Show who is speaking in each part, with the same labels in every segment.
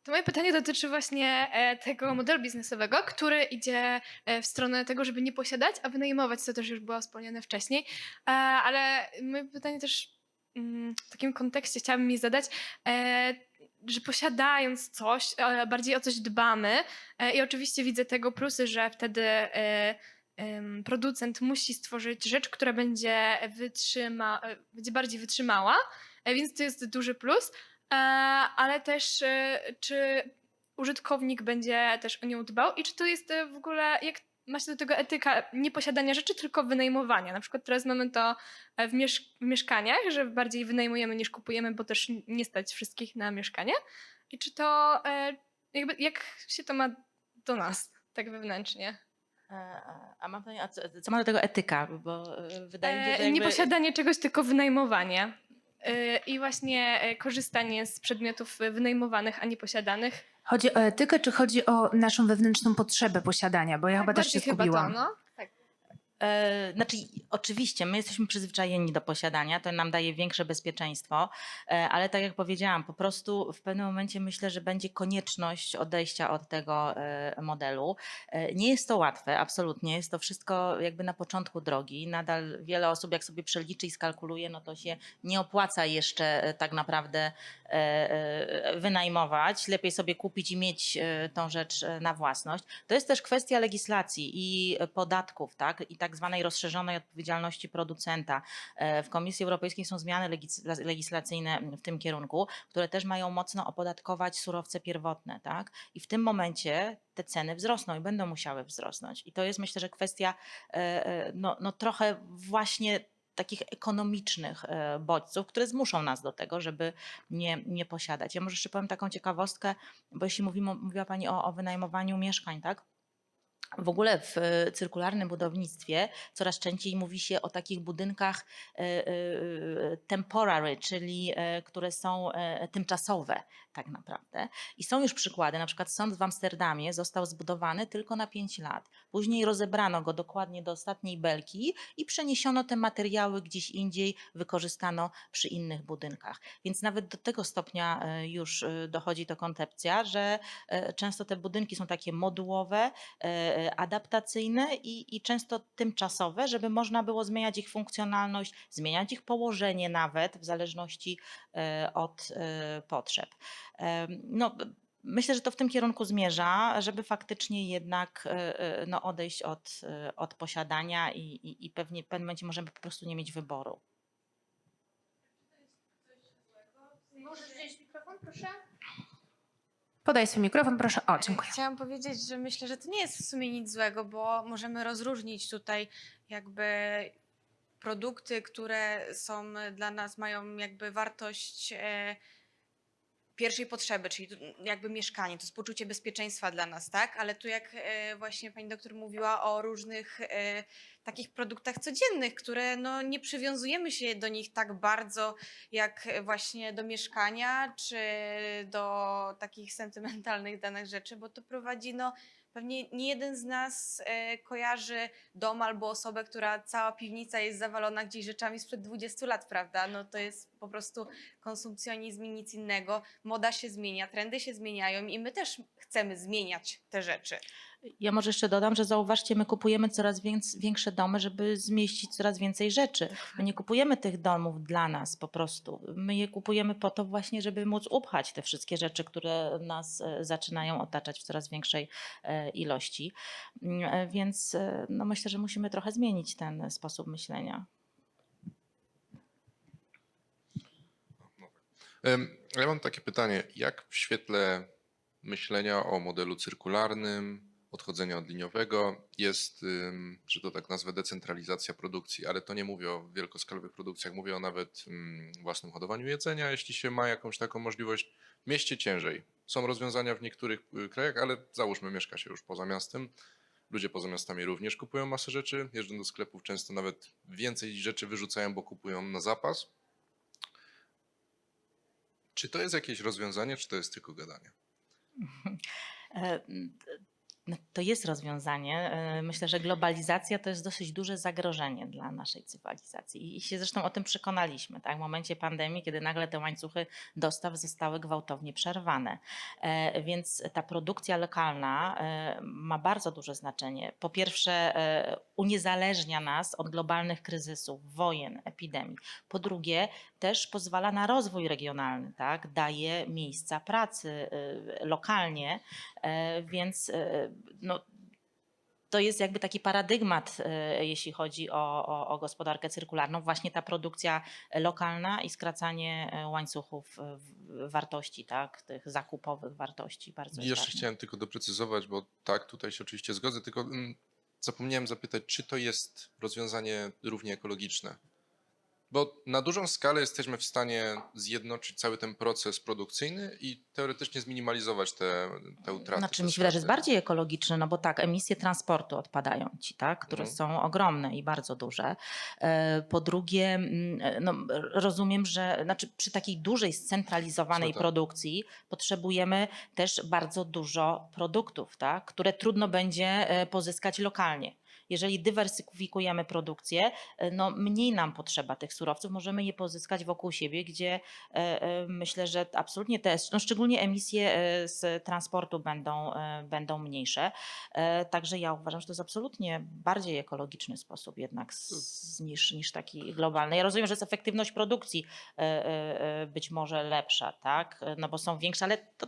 Speaker 1: To moje pytanie dotyczy właśnie tego modelu biznesowego, który idzie w stronę tego, żeby nie posiadać, a wynajmować, co też już było wspomniane wcześniej. Ale moje pytanie też w takim kontekście chciałabym mi zadać, e, że posiadając coś, bardziej o coś dbamy i oczywiście widzę tego plusy, że wtedy producent musi stworzyć rzecz, która będzie bardziej wytrzymała, więc to jest duży plus. Ale też czy użytkownik będzie też o nią dbał i czy to jest w ogóle, jak ma się do tego etyka nie posiadania rzeczy, tylko wynajmowania. Na przykład teraz mamy to w mieszkaniach, że bardziej wynajmujemy niż kupujemy, bo też nie stać wszystkich na mieszkanie. I czy to jak się to ma do nas, tak wewnętrznie?
Speaker 2: A mam pytanie, a co ma do tego etyka? Bo wydaje mi się, że
Speaker 1: Nie
Speaker 2: jakby
Speaker 1: posiadanie czegoś, tylko wynajmowanie. I właśnie korzystanie z przedmiotów wynajmowanych, a nie posiadanych.
Speaker 3: Chodzi o etykę, czy chodzi o naszą wewnętrzną potrzebę posiadania? Bo ja
Speaker 1: Tak,
Speaker 3: chyba też się
Speaker 1: bardziej chyba to,
Speaker 3: zgubiłam.
Speaker 1: no. Tak.
Speaker 2: Znaczy, oczywiście, my jesteśmy przyzwyczajeni do posiadania, to nam daje większe bezpieczeństwo, ale tak jak powiedziałam, po prostu w pewnym momencie myślę, że będzie konieczność odejścia od tego modelu. Nie jest to łatwe, absolutnie, jest to wszystko jakby na początku drogi. Nadal wiele osób, jak sobie przeliczy i skalkuluje, no to się nie opłaca jeszcze tak naprawdę wynajmować. Lepiej sobie kupić i mieć tą rzecz na własność. To jest też kwestia legislacji i podatków, tak? I tak zwanej rozszerzonej odpowiedzialności producenta. W Komisji Europejskiej są zmiany legislacyjne w tym kierunku, które też mają mocno opodatkować surowce pierwotne, tak? I w tym momencie te ceny wzrosną i będą musiały wzrosnąć. I to jest, myślę, że kwestia no trochę właśnie takich ekonomicznych bodźców, które zmuszą nas do tego, żeby nie posiadać. Ja może jeszcze powiem taką ciekawostkę, bo jeśli mówiła Pani o wynajmowaniu mieszkań, tak? W ogóle w cyrkularnym budownictwie coraz częściej mówi się o takich budynkach temporary, czyli które są tymczasowe tak naprawdę. I są już przykłady, na przykład sąd w Amsterdamie został zbudowany tylko na 5 lat. Później rozebrano go dokładnie do ostatniej belki i przeniesiono te materiały gdzieś indziej, wykorzystano przy innych budynkach. Więc nawet do tego stopnia już dochodzi to koncepcja, że często te budynki są takie modułowe, adaptacyjne i często tymczasowe, żeby można było zmieniać ich funkcjonalność, zmieniać ich położenie nawet w zależności od potrzeb. No, myślę, że to w tym kierunku zmierza, żeby faktycznie jednak no, odejść od posiadania i pewnie w pewnym momencie możemy po prostu nie mieć wyboru.
Speaker 1: Możesz wziąć mikrofon, proszę?
Speaker 3: Podaj swój mikrofon, proszę. O, dziękuję.
Speaker 4: Chciałam powiedzieć, że myślę, że to nie jest w sumie nic złego, bo możemy rozróżnić tutaj jakby produkty, które są dla nas, mają jakby wartość pierwszej potrzeby, czyli jakby mieszkanie, to jest poczucie bezpieczeństwa dla nas, tak? Ale tu jak właśnie pani doktor mówiła o różnych takich produktach codziennych, które no nie przywiązujemy się do nich tak bardzo jak właśnie do mieszkania, czy do takich sentymentalnych danych rzeczy, bo to prowadzi no pewnie nie jeden z nas kojarzy dom albo osobę, która cała piwnica jest zawalona gdzieś rzeczami sprzed 20 lat, prawda? No to jest po prostu konsumpcjonizm i nic innego. Moda się zmienia, trendy się zmieniają i my też chcemy zmieniać te rzeczy.
Speaker 2: Ja może jeszcze dodam, że zauważcie, my kupujemy coraz większe domy, żeby zmieścić coraz więcej rzeczy. My nie kupujemy tych domów dla nas po prostu. My je kupujemy po to właśnie, żeby móc upchać te wszystkie rzeczy, które nas zaczynają otaczać w coraz większej ilości. Więc no myślę, że musimy trochę zmienić ten sposób myślenia.
Speaker 5: Ja mam takie pytanie, jak w świetle myślenia o modelu cyrkularnym, odchodzenia od liniowego jest, że to tak nazwę, decentralizacja produkcji, ale to nie mówię o wielkoskalowych produkcjach, mówię o nawet własnym hodowaniu jedzenia, jeśli się ma jakąś taką możliwość. W mieście ciężej. Są rozwiązania w niektórych krajach, ale załóżmy, mieszka się już poza miastem. Ludzie poza miastami również kupują masę rzeczy, jeżdżą do sklepów, często nawet więcej rzeczy wyrzucają, bo kupują na zapas. Czy to jest jakieś rozwiązanie, czy to jest tylko gadanie?
Speaker 2: No, to jest rozwiązanie. Myślę, że globalizacja to jest dosyć duże zagrożenie dla naszej cywilizacji i się zresztą o tym przekonaliśmy, tak? W momencie pandemii, kiedy nagle te łańcuchy dostaw zostały gwałtownie przerwane. Więc ta produkcja lokalna ma bardzo duże znaczenie. Po pierwsze, uniezależnia nas od globalnych kryzysów, wojen, epidemii. Po drugie, też pozwala na rozwój regionalny, tak? Daje miejsca pracy lokalnie, więc no, to jest jakby taki paradygmat, jeśli chodzi o gospodarkę cyrkularną, właśnie ta produkcja lokalna i skracanie łańcuchów wartości, tak? Tych zakupowych wartości bardzo jest
Speaker 5: Jeszcze
Speaker 2: ważne.
Speaker 5: chciałem tylko doprecyzować, bo tak, tutaj się oczywiście zgodzę, tylko zapomniałem zapytać, czy to jest rozwiązanie równie ekologiczne? Bo na dużą skalę jesteśmy w stanie zjednoczyć cały ten proces produkcyjny i teoretycznie zminimalizować te utraty.
Speaker 2: Znaczy
Speaker 5: te
Speaker 2: mi się wydaje, że jest
Speaker 5: straty.
Speaker 2: bardziej ekologiczny, no bo tak, emisje transportu odpadają ci, tak, które są ogromne i bardzo duże. Po drugie, no, rozumiem, że znaczy przy takiej dużej, scentralizowanej
Speaker 5: tak.
Speaker 2: produkcji potrzebujemy też bardzo dużo produktów, tak, które trudno będzie pozyskać lokalnie. Jeżeli dywersyfikujemy produkcję, no mniej nam potrzeba tych surowców, możemy je pozyskać wokół siebie, gdzie myślę, że absolutnie no szczególnie emisje z transportu będą mniejsze. Także ja uważam, że to jest absolutnie bardziej ekologiczny sposób jednak niż taki globalny. Ja rozumiem, że jest efektywność produkcji być może lepsza, tak? No bo są większe, ale to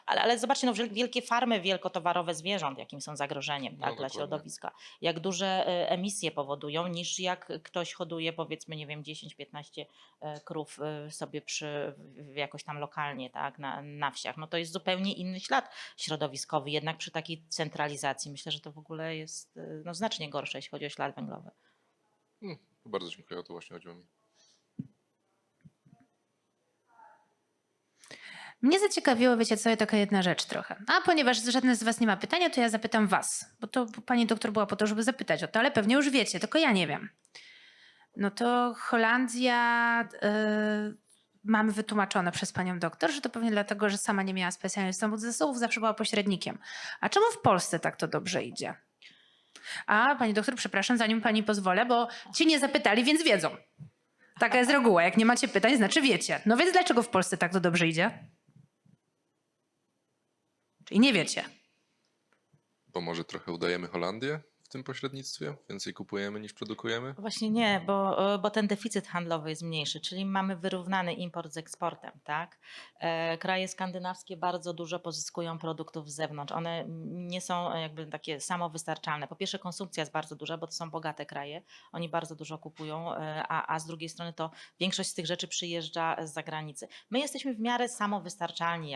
Speaker 2: ale zobaczcie, no, wielkie farmy wielkotowarowe zwierząt, jakim są zagrożeniem, tak, dla
Speaker 5: dokładnie.
Speaker 2: środowiska. Jak duże emisje powodują, niż jak ktoś hoduje, powiedzmy, nie wiem, 10-15 krów sobie jakoś tam lokalnie, tak, na wsiach. No to jest zupełnie inny ślad środowiskowy. Jednak przy takiej centralizacji myślę, że to w ogóle jest no, znacznie gorsze, jeśli chodzi o ślad węglowy.
Speaker 5: Bardzo dziękuję, o to właśnie chodziło mi.
Speaker 3: Mnie zaciekawiło, wiecie co, taka jedna rzecz trochę. A ponieważ żadne z was nie ma pytania, to ja zapytam was. Bo to pani doktor była po to, żeby zapytać o to, ale pewnie już wiecie, tylko ja nie wiem. No to Holandia mamy wytłumaczone przez panią doktor, że to pewnie dlatego, że sama nie miała specjalnych dostępu do zasobów, zawsze była pośrednikiem. A czemu w Polsce tak to dobrze idzie? A pani doktor, przepraszam, zanim pani pozwolę, bo ci nie zapytali, więc wiedzą. Taka jest reguła. Jak nie macie pytań, znaczy wiecie. No więc dlaczego w Polsce tak to dobrze idzie? Czyli nie wiecie.
Speaker 5: Bo może trochę udajemy Holandię w tym pośrednictwie? Więcej kupujemy niż produkujemy?
Speaker 2: Właśnie nie, bo ten deficyt handlowy jest mniejszy, czyli mamy wyrównany import z eksportem, tak? Kraje skandynawskie bardzo dużo pozyskują produktów z zewnątrz. One nie są jakby takie samowystarczalne. Po pierwsze konsumpcja jest bardzo duża, bo to są bogate kraje. Oni bardzo dużo kupują, a z drugiej strony to większość z tych rzeczy przyjeżdża z zagranicy. My jesteśmy w miarę samowystarczalni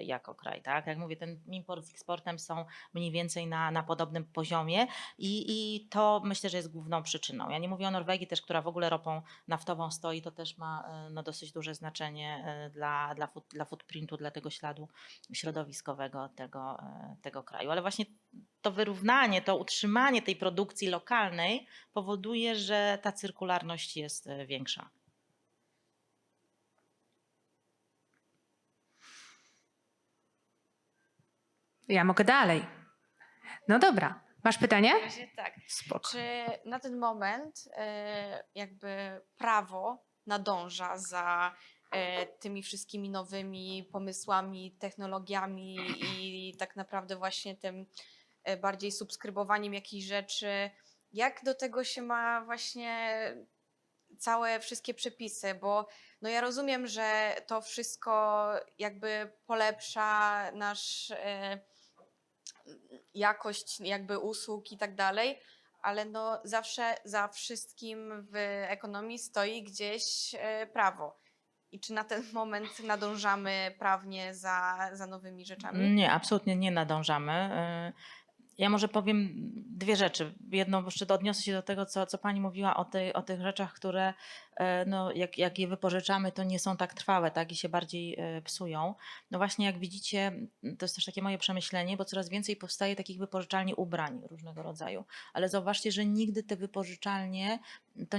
Speaker 2: jako kraj, tak? Jak mówię, ten import z eksportem są mniej więcej na podobnym poziomie i to myślę, że jest główną przyczyną. Ja nie mówię o Norwegii też, która w ogóle ropą naftową stoi, to też ma no, dosyć duże znaczenie dla footprintu, dla tego śladu środowiskowego tego kraju. Ale właśnie to wyrównanie, to utrzymanie tej produkcji lokalnej powoduje, że ta cyrkularność jest większa.
Speaker 3: Ja mogę dalej. No dobra. Masz pytanie?
Speaker 4: Właśnie tak.
Speaker 3: Spoko.
Speaker 4: Czy na ten moment jakby prawo nadąża za tymi wszystkimi nowymi pomysłami, technologiami i tak naprawdę właśnie tym bardziej subskrybowaniem jakichś rzeczy? Jak do tego się ma właśnie całe wszystkie przepisy? Bo no ja rozumiem, że to wszystko jakby polepsza nasz jakość jakby usług i tak dalej, ale no zawsze za wszystkim w ekonomii stoi gdzieś prawo. I czy na ten moment nadążamy prawnie za nowymi rzeczami?
Speaker 2: Nie, absolutnie nie nadążamy. Ja może powiem dwie rzeczy. Jedną, jeszcze odniosę się do tego, co pani mówiła o tych rzeczach, które no, jak je wypożyczamy, to nie są tak trwałe, tak, i się bardziej psują. No właśnie, jak widzicie, to jest też takie moje przemyślenie, bo coraz więcej powstaje takich wypożyczalni ubrań różnego rodzaju. Ale zauważcie, że nigdy te wypożyczalnie to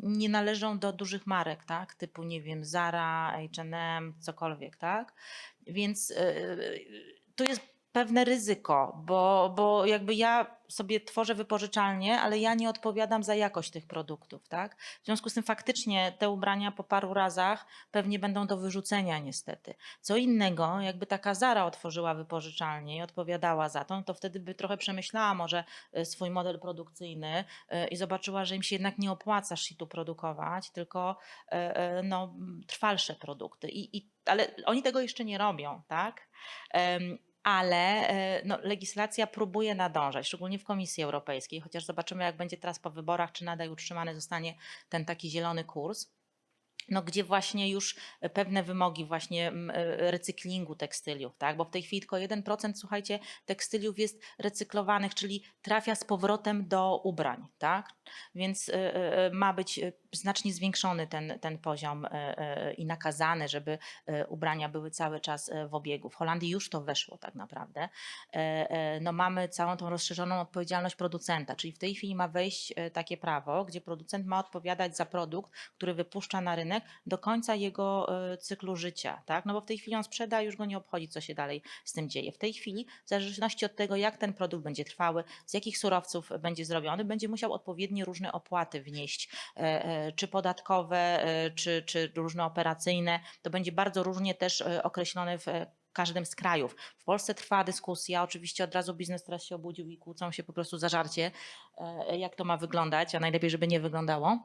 Speaker 2: nie należą do dużych marek, tak, typu, nie wiem, Zara, H&M, cokolwiek, tak. Więc to jest pewne ryzyko, bo jakby ja sobie tworzę wypożyczalnię, ale ja nie odpowiadam za jakość tych produktów, tak? W związku z tym faktycznie te ubrania po paru razach pewnie będą do wyrzucenia niestety. Co innego, jakby taka Zara otworzyła wypożyczalnię i odpowiadała za to, no to wtedy by trochę przemyślała może swój model produkcyjny i zobaczyła, że im się jednak nie opłaca shitu produkować, tylko no, trwalsze produkty. Ale oni tego jeszcze nie robią, tak? Ale no, legislacja próbuje nadążać, szczególnie w Komisji Europejskiej, chociaż zobaczymy, jak będzie teraz po wyborach, czy nadal utrzymany zostanie ten taki zielony kurs. No, gdzie właśnie już pewne wymogi właśnie recyklingu tekstyliów, tak? Bo w tej chwili tylko 1%, słuchajcie, tekstyliów jest recyklowanych, czyli trafia z powrotem do ubrań, tak? Więc ma być znacznie zwiększony ten poziom i nakazany, żeby ubrania były cały czas w obiegu. W Holandii już to weszło tak naprawdę. No, mamy całą tą rozszerzoną odpowiedzialność producenta, czyli w tej chwili ma wejść takie prawo, gdzie producent ma odpowiadać za produkt, który wypuszcza na rynek do końca jego cyklu życia, tak? No bo w tej chwili on sprzeda, już go nie obchodzi, co się dalej z tym dzieje. W tej chwili, w zależności od tego, jak ten produkt będzie trwały, z jakich surowców będzie zrobiony, będzie musiał odpowiednie różne opłaty wnieść, czy podatkowe, czy różne operacyjne. To będzie bardzo różnie też określone w każdym z krajów. W Polsce trwa dyskusja, oczywiście od razu biznes teraz się obudził i kłócą się po prostu za żarcie, jak to ma wyglądać, a najlepiej, żeby nie wyglądało.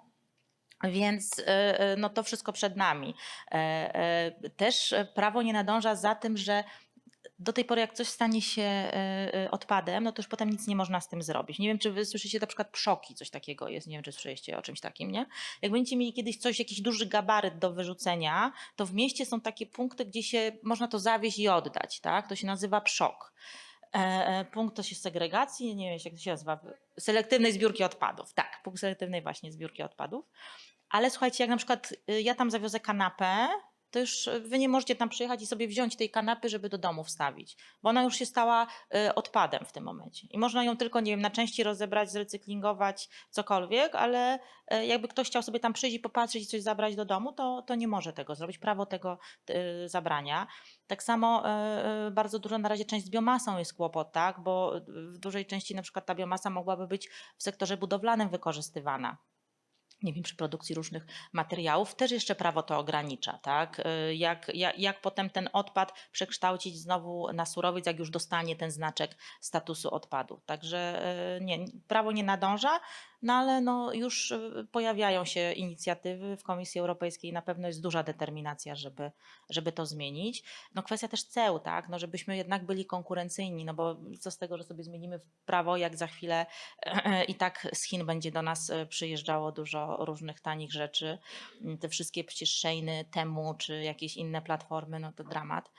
Speaker 2: Więc no to wszystko przed nami. Też prawo nie nadąża za tym, że do tej pory jak coś stanie się odpadem, no to już potem nic nie można z tym zrobić. Nie wiem, czy wy słyszycie na przykład PSZOKi, coś takiego jest, nie wiem, czy słyszeliście o czymś takim, nie? Jak będziecie mieli kiedyś coś, jakiś duży gabaryt do wyrzucenia, to w mieście są takie punkty, gdzie się można to zawieźć i oddać, tak? To się nazywa PSZOK. Punkt to się segregacji, nie wiem jak to się nazywa, selektywnej zbiórki odpadów. Tak, punkt selektywnej właśnie zbiórki odpadów. Ale słuchajcie, jak na przykład ja tam zawiozę kanapę, to już wy nie możecie tam przyjechać i sobie wziąć tej kanapy, żeby do domu wstawić, bo ona już się stała odpadem w tym momencie. I można ją tylko, nie wiem, na części rozebrać, zrecyklingować, cokolwiek, ale jakby ktoś chciał sobie tam przyjść i popatrzeć i coś zabrać do domu, to nie może tego zrobić. Prawo tego zabrania. Tak samo bardzo dużo na razie część z biomasą jest kłopot, tak? Bo w dużej części na przykład ta biomasa mogłaby być w sektorze budowlanym wykorzystywana. Nie wiem, przy produkcji różnych materiałów, też jeszcze prawo to ogranicza, tak? Jak potem ten odpad przekształcić znowu na surowiec, jak już dostanie ten znaczek statusu odpadu. Także nie, prawo nie nadąża, no ale no już pojawiają się inicjatywy w Komisji Europejskiej, na pewno jest duża determinacja, żeby to zmienić. No kwestia też ceł, tak? No żebyśmy jednak byli konkurencyjni, no bo co z tego, że sobie zmienimy prawo, jak za chwilę i tak z Chin będzie do nas przyjeżdżało dużo różnych tanich rzeczy. Te wszystkie przecież Sheiny, Temu czy jakieś inne platformy, no to dramat,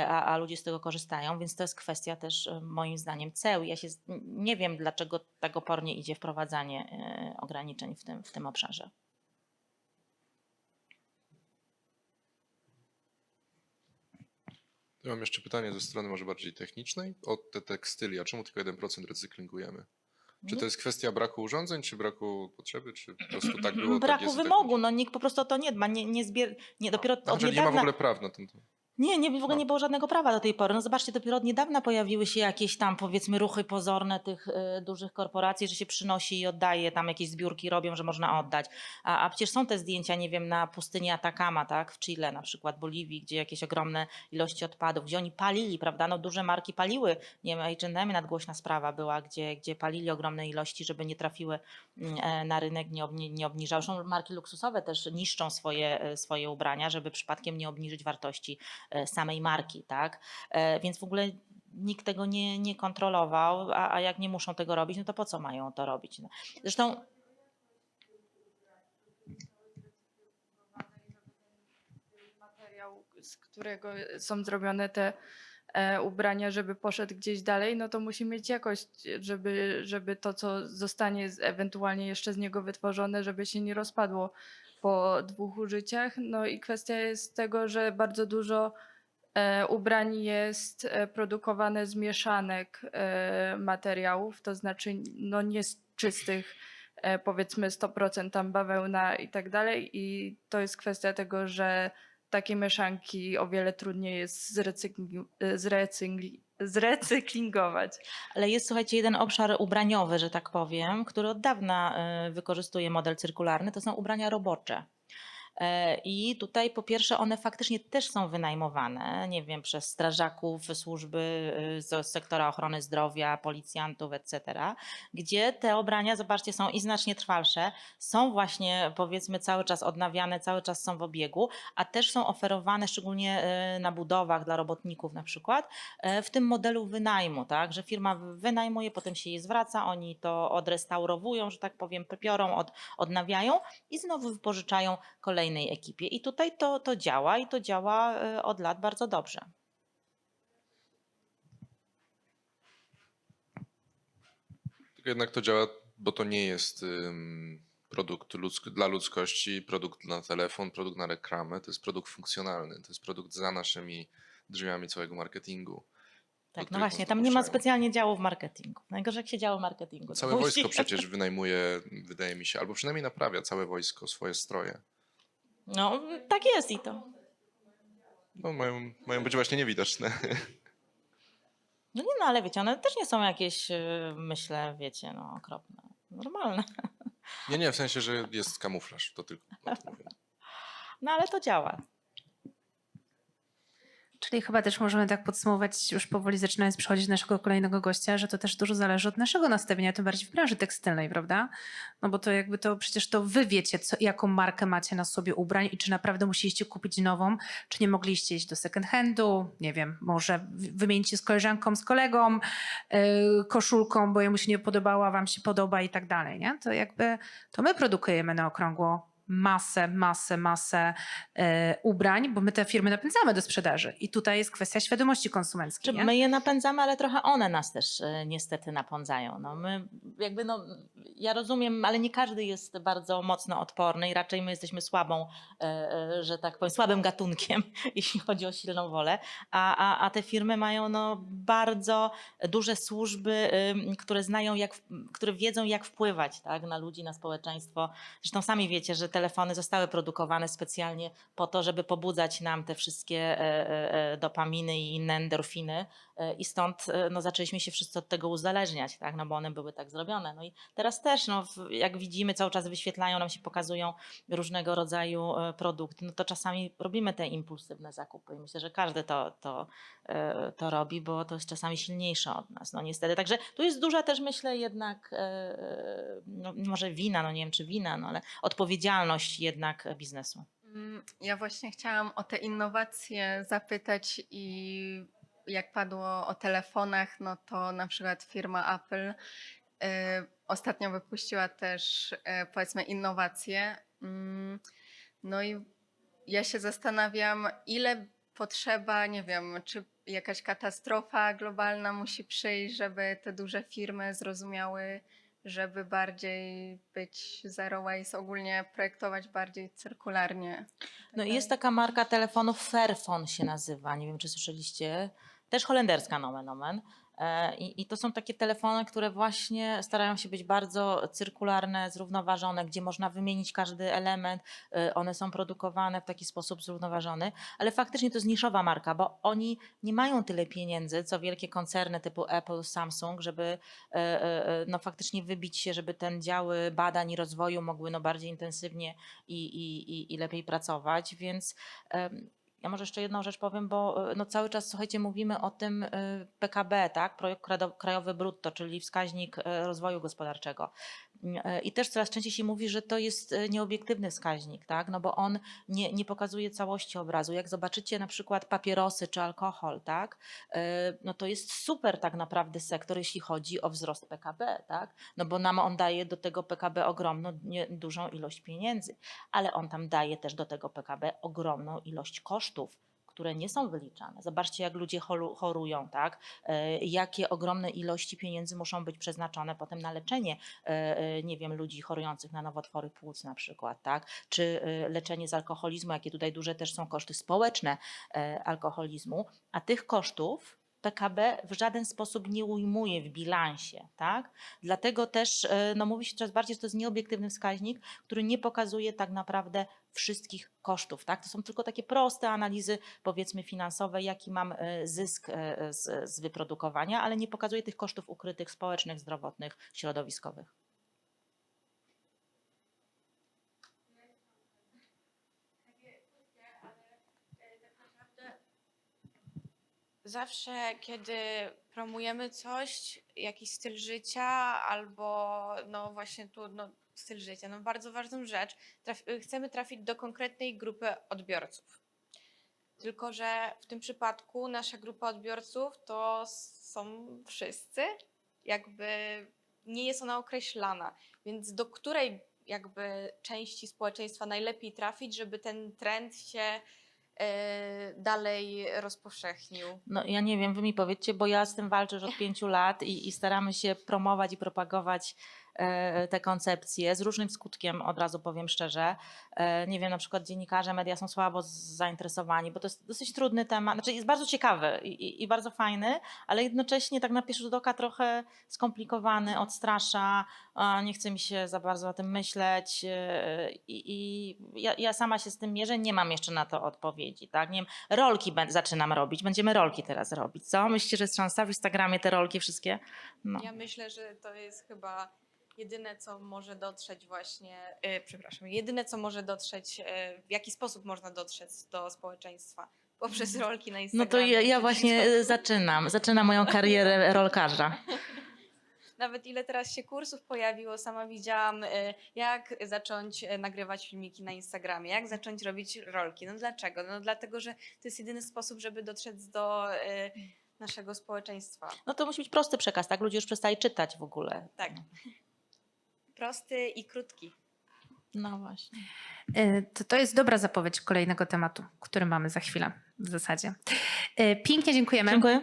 Speaker 2: a ludzie z tego korzystają, więc to jest kwestia też moim zdaniem ceł. Ja się nie wiem, dlaczego tak opornie idzie wprowadzanie ograniczeń w tym obszarze.
Speaker 5: Ja mam jeszcze pytanie ze strony może bardziej technicznej. O te tekstylia, czemu tylko 1% recyklingujemy? Czy to jest kwestia braku urządzeń, czy braku potrzeby, czy po prostu tak było? Tak
Speaker 2: Braku
Speaker 5: jest,
Speaker 2: wymogu,
Speaker 5: tak
Speaker 2: no nikt po prostu o to nie dba, dopiero od
Speaker 5: czyli nie ma w
Speaker 2: niedawna.
Speaker 5: ogóle praw na ten temat.
Speaker 2: Nie, w ogóle nie było żadnego prawa do tej pory. No zobaczcie, dopiero od niedawna pojawiły się jakieś tam powiedzmy ruchy pozorne tych dużych korporacji, że się przynosi i oddaje, tam jakieś zbiórki robią, że można oddać. A przecież są te zdjęcia, nie wiem, na pustyni Atacama, tak, w Chile na przykład, Boliwii, gdzie jakieś ogromne ilości odpadów, gdzie oni palili, prawda, no duże marki paliły, nie wiem, H&M nadgłośna sprawa była, gdzie palili ogromne ilości, żeby nie trafiły na rynek, nie obniżały. Zresztą marki luksusowe też niszczą swoje ubrania, żeby przypadkiem nie obniżyć wartości samej marki, tak? Więc w ogóle nikt tego nie kontrolował, a jak nie muszą tego robić, no to po co mają to robić? No. Zresztą
Speaker 1: materiał, z którego są zrobione te ubrania, żeby poszedł gdzieś dalej, no to musi mieć jakość, żeby to, co zostanie ewentualnie jeszcze z niego wytworzone, żeby się nie rozpadło po 2 użyciach. No i kwestia jest tego, że bardzo dużo ubrań jest produkowane z mieszanek materiałów, to znaczy no nie z czystych powiedzmy 100% tam bawełna i tak dalej, i to jest kwestia tego, że takie mieszanki o wiele trudniej jest
Speaker 6: zrecyklingować.
Speaker 2: Ale jest, słuchajcie, jeden obszar ubraniowy, że tak powiem, który od dawna wykorzystuje model cyrkularny, to są ubrania robocze. I tutaj po pierwsze one faktycznie też są wynajmowane, nie wiem, przez strażaków, służby z sektora ochrony zdrowia, policjantów, etc., gdzie te ubrania, zobaczcie, są i znacznie trwalsze, są właśnie powiedzmy cały czas odnawiane, cały czas są w obiegu, a też są oferowane szczególnie na budowach dla robotników na przykład w tym modelu wynajmu, tak, że firma wynajmuje, potem się jej zwraca, oni to odrestaurowują, że tak powiem, biorą, odnawiają i znowu wypożyczają kolejnej ekipie. I tutaj to działa i to działa od lat bardzo dobrze.
Speaker 5: Tylko jednak to działa, bo to nie jest produkt dla ludzkości, produkt na telefon, produkt na reklamę. To jest produkt funkcjonalny. To jest produkt za naszymi drzwiami całego marketingu.
Speaker 2: Tak, no
Speaker 5: których
Speaker 2: właśnie,
Speaker 5: nas
Speaker 2: tam nie ma
Speaker 5: dopuszczają.
Speaker 2: specjalnie działu w marketingu. Najgorzej jak się działo w marketingu.
Speaker 5: Całe
Speaker 2: to
Speaker 5: wojsko
Speaker 2: musi-
Speaker 5: przecież wynajmuje, wydaje mi się, albo przynajmniej naprawia całe wojsko swoje stroje.
Speaker 2: No, tak jest i to.
Speaker 5: No, mają być właśnie niewidoczne.
Speaker 2: No nie, no ale wiecie, one też nie są jakieś, myślę, wiecie, no okropne. Normalne.
Speaker 5: Nie, w sensie, że jest kamuflaż. To tylko o tym mówię.
Speaker 2: No ale to działa.
Speaker 3: Czyli chyba też możemy tak podsumować, już powoli zaczynając przychodzić do naszego kolejnego gościa, że to też dużo zależy od naszego nastawienia, tym bardziej w branży tekstylnej, prawda? No bo to jakby to przecież to wy wiecie, jaką markę macie na sobie ubrań i czy naprawdę musieliście kupić nową, czy nie mogliście iść do second handu, nie wiem, może wymienić się z koleżanką, z kolegą, koszulką, bo jemu się nie podobała, wam się podoba i tak dalej, nie? To jakby to my produkujemy na okrągło masę ubrań, bo my te firmy napędzamy do sprzedaży. I tutaj jest kwestia świadomości konsumenckiej.
Speaker 2: Czy
Speaker 3: Nie?
Speaker 2: my je napędzamy, ale trochę one nas też niestety napędzają. No my jakby no, ja rozumiem, ale nie każdy jest bardzo mocno odporny i raczej my jesteśmy słabą, że tak powiem, słabym gatunkiem, jeśli chodzi o silną wolę, a te firmy mają no, bardzo duże służby, które wiedzą jak wpływać tak, na ludzi, na społeczeństwo. Zresztą sami wiecie, że telefony zostały produkowane specjalnie po to, żeby pobudzać nam te wszystkie dopaminy i inne endorfiny i stąd no, zaczęliśmy się wszyscy od tego uzależniać, tak? No bo one były tak zrobione. No i teraz też, no, jak widzimy, cały czas wyświetlają nam się, pokazują różnego rodzaju produkty, no to czasami robimy te impulsywne zakupy i myślę, że każdy to robi, bo to jest czasami silniejsze od nas, no niestety. Także tu jest duża też, myślę, jednak no, może wina, no nie wiem czy wina, no ale odpowiedzialność jednak biznesu.
Speaker 6: Ja właśnie chciałam o te innowacje zapytać i jak padło o telefonach, no to na przykład firma Apple ostatnio wypuściła też powiedzmy innowacje. No i ja się zastanawiam, ile potrzeba, nie wiem, czy jakaś katastrofa globalna musi przyjść, żeby te duże firmy zrozumiały, żeby bardziej być zero waste, ogólnie projektować bardziej cyrkularnie.
Speaker 2: No i jest taka marka telefonów Fairphone się nazywa, nie wiem czy słyszeliście, też holenderska nomen omen. I to są takie telefony, które właśnie starają się być bardzo cyrkularne, zrównoważone, gdzie można wymienić każdy element. One są produkowane w taki sposób zrównoważony, ale faktycznie to jest niszowa marka, bo oni nie mają tyle pieniędzy, co wielkie koncerny typu Apple, Samsung, żeby no faktycznie wybić się, żeby te działy badań i rozwoju mogły no bardziej intensywnie i lepiej pracować, więc ja może jeszcze jedną rzecz powiem, bo no cały czas, słuchajcie, mówimy o tym PKB, tak? Projekt Krajowy Brutto, czyli wskaźnik rozwoju gospodarczego. I też coraz częściej się mówi, że to jest nieobiektywny wskaźnik, tak? No bo on nie pokazuje całości obrazu. Jak zobaczycie na przykład papierosy czy alkohol, tak? No to jest super tak naprawdę sektor, jeśli chodzi o wzrost PKB, tak? No bo nam on daje do tego PKB ogromną, dużą ilość pieniędzy, ale on tam daje też do tego PKB ogromną ilość kosztów, które nie są wyliczane. Zobaczcie, jak ludzie chorują, tak? Jakie ogromne ilości pieniędzy muszą być przeznaczone potem na leczenie, nie wiem, ludzi chorujących na nowotwory płuc na przykład, tak? Czy leczenie z alkoholizmu, jakie tutaj duże też są koszty społeczne alkoholizmu, a tych kosztów PKB w żaden sposób nie ujmuje w bilansie, tak? Dlatego też no, mówi się coraz bardziej, że to jest nieobiektywny wskaźnik, który nie pokazuje tak naprawdę wszystkich kosztów, tak? To są tylko takie proste analizy, powiedzmy finansowe, jaki mam zysk z wyprodukowania, ale nie pokazuje tych kosztów ukrytych, społecznych, zdrowotnych, środowiskowych.
Speaker 4: Zawsze, kiedy promujemy coś, jakiś styl życia albo no właśnie tu no, styl życia, no bardzo ważną rzecz, chcemy trafić do konkretnej grupy odbiorców. Tylko że w tym przypadku nasza grupa odbiorców to są wszyscy, jakby nie jest ona określana, więc do której jakby części społeczeństwa najlepiej trafić, żeby ten trend się dalej rozpowszechnił.
Speaker 2: No ja nie wiem, wy mi powiedzcie, bo ja z tym walczę już od 5 lat i staramy się promować i propagować te koncepcje z różnym skutkiem, od razu powiem szczerze. Nie wiem, na przykład dziennikarze, media są słabo zainteresowani, bo to jest dosyć trudny temat, znaczy jest bardzo ciekawy i bardzo fajny, ale jednocześnie tak na pierwszy rzut oka trochę skomplikowany, odstrasza, nie chce mi się za bardzo o tym myśleć i ja sama się z tym mierzę, nie mam jeszcze na to odpowiedzi, tak? Nie wiem, rolki zaczynam robić, będziemy rolki teraz robić, co? Myślicie, że jest szansa w Instagramie te rolki wszystkie? No.
Speaker 4: Ja myślę, że to jest chyba jedyne, co może dotrzeć właśnie, jedyne, co może dotrzeć, w jaki sposób można dotrzeć do społeczeństwa poprzez rolki na
Speaker 2: No
Speaker 4: Instagramie.
Speaker 2: to ja właśnie zaczynam moją karierę rolkarza.
Speaker 4: Nawet ile teraz się kursów pojawiło, sama widziałam, jak zacząć nagrywać filmiki na Instagramie, jak zacząć robić rolki. No dlaczego? No dlatego, że to jest jedyny sposób, żeby dotrzeć do naszego społeczeństwa.
Speaker 2: No to musi być prosty przekaz, tak? Ludzie już przestali czytać w ogóle.
Speaker 4: Tak. Prosty i krótki.
Speaker 2: No właśnie.
Speaker 3: To jest dobra zapowiedź kolejnego tematu, który mamy za chwilę w zasadzie. Pięknie dziękujemy.
Speaker 2: Dziękuję.